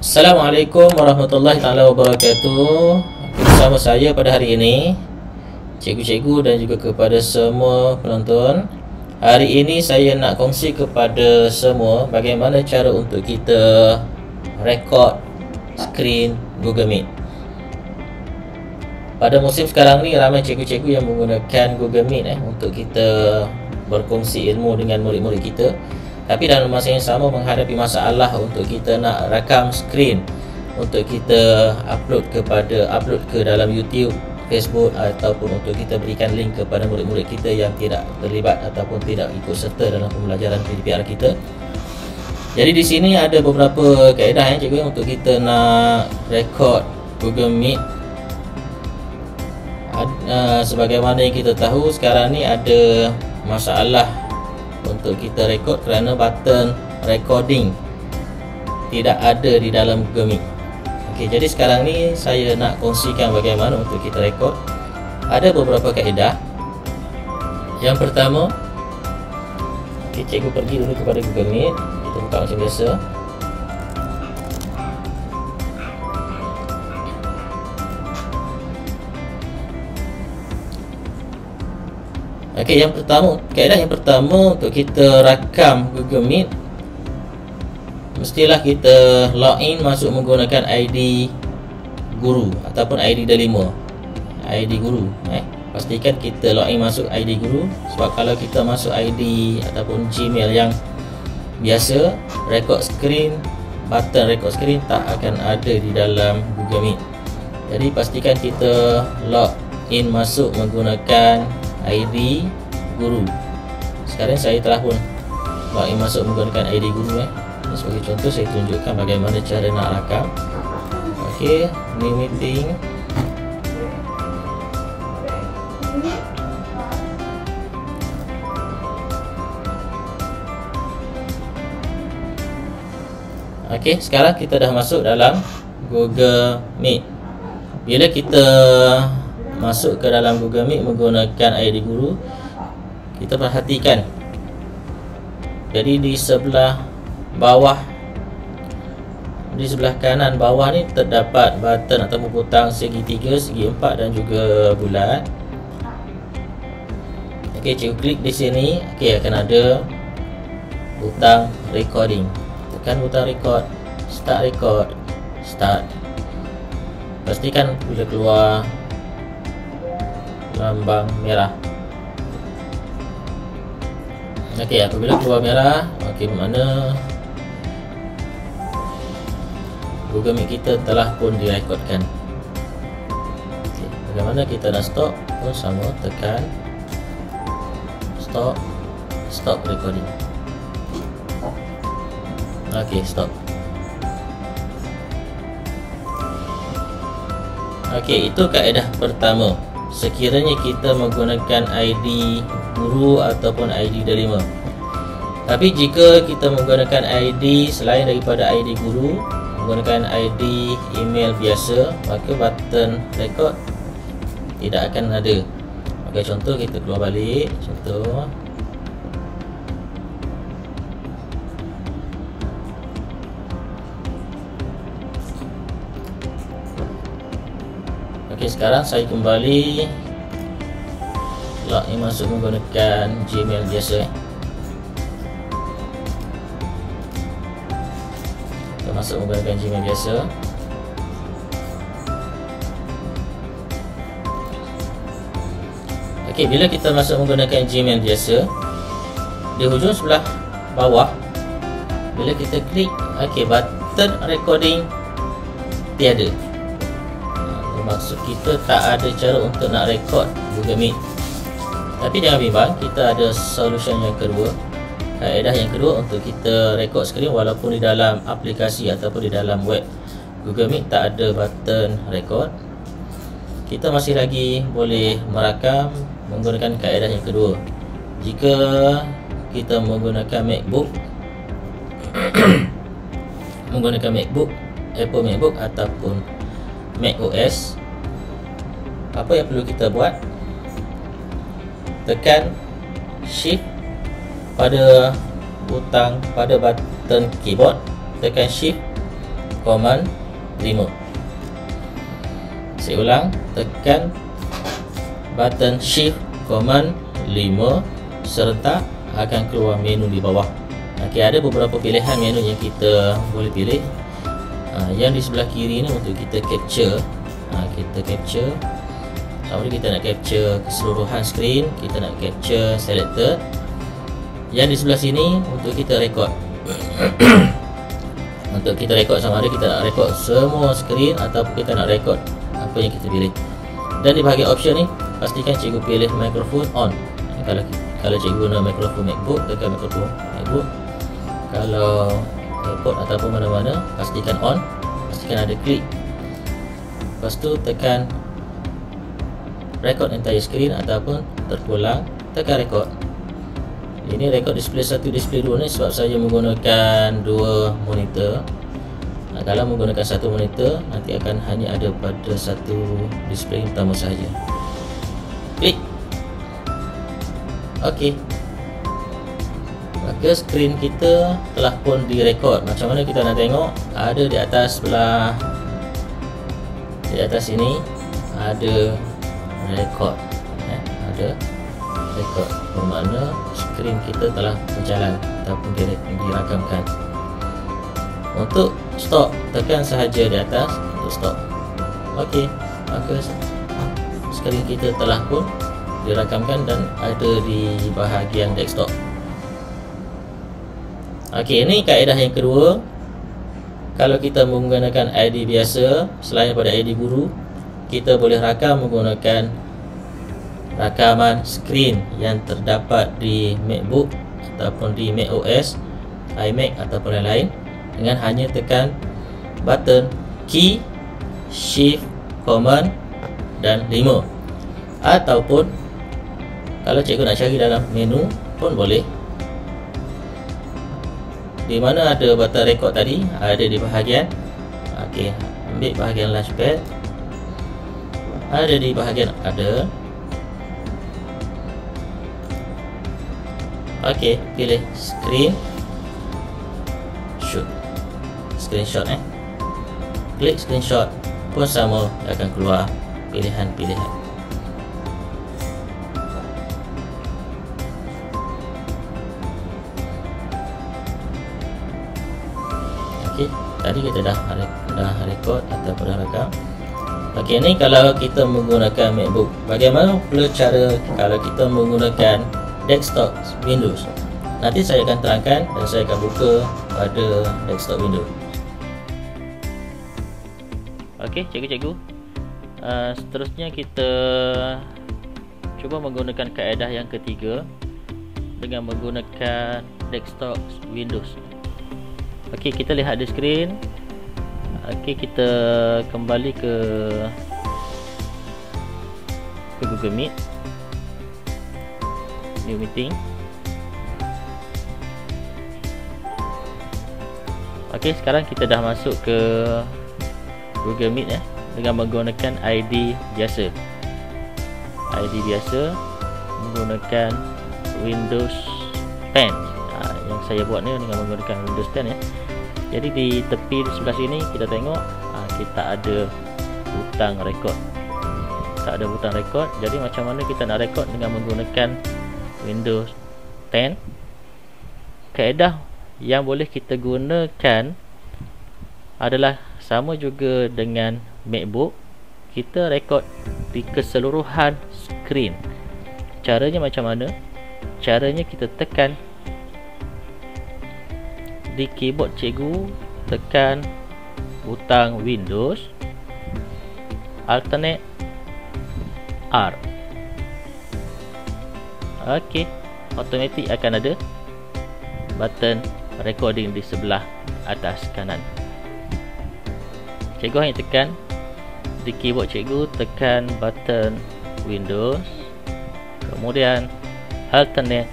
Assalamualaikum warahmatullahi taala wabarakatuh. Bersama saya pada hari ini, cikgu-cikgu dan juga kepada semua penonton. Hari ini saya nak kongsi kepada semua bagaimana cara untuk kita rekod skrin Google Meet. Pada musim sekarang ni ramai cikgu-cikgu yang menggunakan Google Meet untuk kita berkongsi ilmu dengan murid-murid kita. Tapi dalam masa yang sama menghadapi masalah untuk kita nak rakam skrin untuk kita upload ke dalam YouTube, Facebook, ataupun untuk kita berikan link kepada murid-murid kita yang tidak terlibat ataupun tidak ikut serta dalam pembelajaran PDPR kita. Jadi di sini ada beberapa kaedah cikgu untuk kita nak rekod Google Meet. Sebagaimana yang kita tahu sekarang ni ada masalah untuk kita rekod kerana button recording tidak ada di dalam Google Meet. Okey, jadi sekarang ni saya nak kongsikan bagaimana untuk kita rekod. Ada beberapa kaedah. Yang pertama, cikgu pergi dulu kepada Google Meet. Kita buka macam biasa. Okey, kaedah yang pertama untuk kita rakam Google Meet, mestilah kita login masuk menggunakan ID guru ataupun ID Delima. ID guru, pastikan kita login masuk ID guru, sebab kalau kita masuk ID ataupun Gmail yang biasa, record screen, button record screen tak akan ada di dalam Google Meet. Jadi pastikan kita login masuk menggunakan ID guru. Sekarang saya telah pun login masuk menggunakan ID guru. Sebagai contoh saya tunjukkan bagaimana cara nak rakam. Okey, new meeting. Okey, sekarang kita dah masuk dalam Google Meet. Bila kita masuk ke dalam Google Meet menggunakan ID guru, kita perhatikan, jadi di sebelah bawah, di sebelah kanan bawah ni terdapat button atau butang segitiga, segi empat dan juga bulat. Okey, cikgu klik di sini. Okey, akan ada butang recording. Tekan butang record, start. Pastikan bila keluar lambang merah. Okey, apabila keluar merah, okey, bermakna Google Meet kita telah pun direkodkan. Okey, bagaimana kita nak stop? Sama, tekan stop recording. Okey, stop. Okey, itu kaedah pertama. Sekiranya kita menggunakan ID guru ataupun ID Delima. Tapi jika kita menggunakan ID selain daripada ID guru, menggunakan ID email biasa, maka button record tidak akan ada. Okey, contoh kita keluar balik. Contoh, okey, sekarang saya kembali login masuk menggunakan Gmail biasa. Kita masuk menggunakan Gmail biasa. Okey, bila kita masuk menggunakan Gmail biasa, di hujung sebelah bawah, bila kita klik, okey, button recording tiada. Maksud kita tak ada cara untuk nak rekod Google Meet. Tapi jangan bimbang, kita ada solution yang kedua. Kaedah yang kedua untuk kita rekod skrin walaupun di dalam aplikasi ataupun di dalam web Google Meet tak ada button record, kita masih lagi boleh merakam menggunakan kaedah yang kedua. Jika kita menggunakan MacBook menggunakan MacBook, Apple MacBook ataupun Mac OS, apa yang perlu kita buat? Tekan Shift pada button keyboard, tekan Shift, Command 5. Saya ulang, tekan button Shift Command 5 serta akan keluar menu di bawah. Okey, ada beberapa pilihan menu yang kita boleh pilih. Yang di sebelah kiri ni untuk kita capture. Kita capture. Sama kita nak capture keseluruhan skrin, kita nak capture selected. Yang di sebelah sini untuk kita record. Untuk kita record sama ada kita nak record semua skrin ataupun kita nak record apa yang kita pilih. Dan di bahagian option ni, pastikan cikgu pilih microphone on. Kalau cikgu guna mikrofon MacBook, tekan mikrofon MacBook. Kalau iPod ataupun mana-mana, pastikan on. Pastikan ada klik. Lepas tu tekan record entire screen ataupun terpulang, tekan record. Ini record display 1, display 2 ni sebab saya menggunakan 2 monitor. Kalau menggunakan 1 monitor, nanti akan hanya ada pada 1 display utama sahaja. Klik. Okey. Maka skrin kita telah pun direkod. Macam mana kita nak tengok? Ada di atas sebelah, di atas sini ada record. Ada record, bermakna skrin kita telah berjalan ataupun dirakamkan. Untuk stop, tekan sahaja di atas untuk stop. Okey, maka skrin kita telah pun dirakamkan dan ada di bahagian desktop. Okey, ini kaedah yang kedua. Kalau kita menggunakan ID biasa, selain daripada ID guru, kita boleh rakam menggunakan rakaman skrin yang terdapat di MacBook ataupun di macOS, iMac ataupun lain-lain dengan hanya tekan button key, shift, command dan 5. Ataupun kalau cikgu nak cari dalam menu pun boleh. Di mana ada button record tadi, ada di bahagian. Okey, ambil bahagian launchpad. Ada di bahagian ada. Okey, pilih screen shoot. Screenshot Klik screenshot pun sama, akan keluar pilihan-pilihan. Okey, tadi kita dah record ataupun dah rakam. Okey, ni kalau kita menggunakan MacBook. Bagaimana pula cara kalau kita menggunakan desktop Windows? Nanti saya akan terangkan dan saya akan buka pada desktop Windows. Okey, cikgu-cikgu, seterusnya kita cuba menggunakan kaedah yang ketiga dengan menggunakan desktop Windows. Okey, kita lihat di skrin. Okey, kita kembali ke Google Meet, new meeting. Okey, sekarang kita dah masuk ke Google Meet dengan menggunakan ID biasa. ID biasa menggunakan Windows 10. Yang saya buat ni dengan menggunakan Windows 10 Jadi di tepi di sebelah sini kita tengok kita ada butang record. Tak ada butang record. Jadi macam mana kita nak record dengan menggunakan Windows 10? Kaedah yang boleh kita gunakan adalah sama juga dengan MacBook. Kita record di keseluruhan skrin. Caranya macam mana? Caranya kita tekan di keyboard cikgu, tekan butang Windows, alternate R. Okey, automatik akan ada button recording di sebelah atas kanan. Cikgu hanya tekan di keyboard cikgu, tekan button Windows, kemudian alternate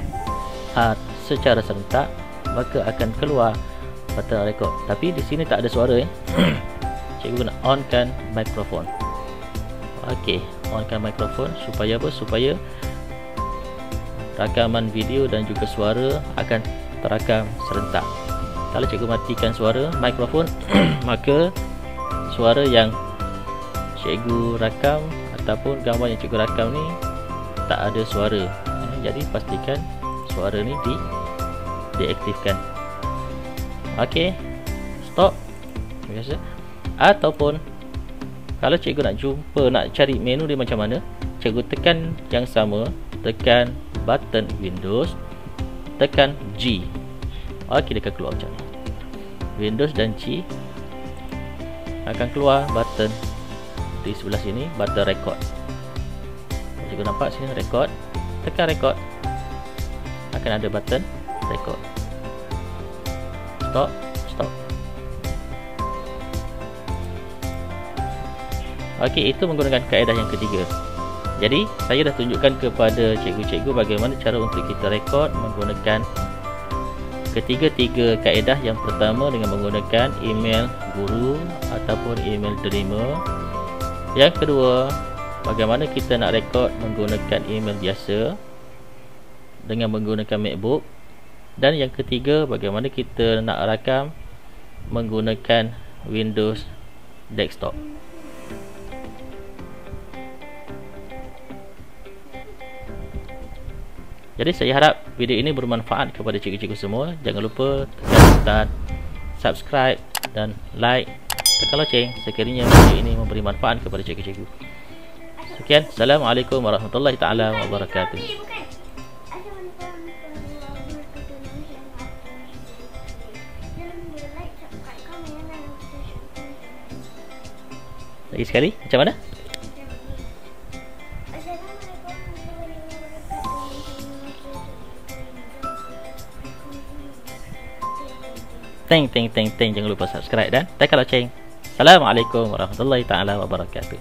R secara serentak, maka akan keluar button record. Tapi di sini tak ada suara Cikgu nak onkan mikrofon. Okey, onkan mikrofon supaya apa? Supaya rakaman video dan juga suara akan terakam serentak. Kalau cikgu matikan suara mikrofon maka suara yang cikgu rakam ataupun gambar yang cikgu rakam ni tak ada suara. Jadi pastikan suara ni diaktifkan. Okey, stop. Biasa. Ataupun kalau cikgu nak cari menu dia macam mana, cikgu tekan yang sama, tekan button Windows, tekan G. Okey, dia akan keluar macam ni. Windows dan G akan keluar button di sebelah sini, button record. Cikgu nampak sini record, tekan record, akan ada button record. Stop. Okey, itu menggunakan kaedah yang ketiga. Jadi saya dah tunjukkan kepada cikgu-cikgu bagaimana cara untuk kita rekod menggunakan ketiga-tiga kaedah. Yang pertama dengan menggunakan email guru ataupun email terima. Yang kedua, bagaimana kita nak rekod menggunakan email biasa dengan menggunakan MacBook. Dan yang ketiga, bagaimana kita nak rakam menggunakan Windows Desktop. Jadi saya harap video ini bermanfaat kepada cikgu-cikgu semua. Jangan lupa tekan subscribe dan like, tekan loceng sekiranya video ini memberi manfaat kepada cikgu-cikgu. Sekian, Assalamualaikum warahmatullahi taala wabarakatuh. Lagi sekali, macam mana? Teng. Jangan lupa subscribe dan tekan loceng. Assalamualaikum warahmatullahi taala wabarakatuh.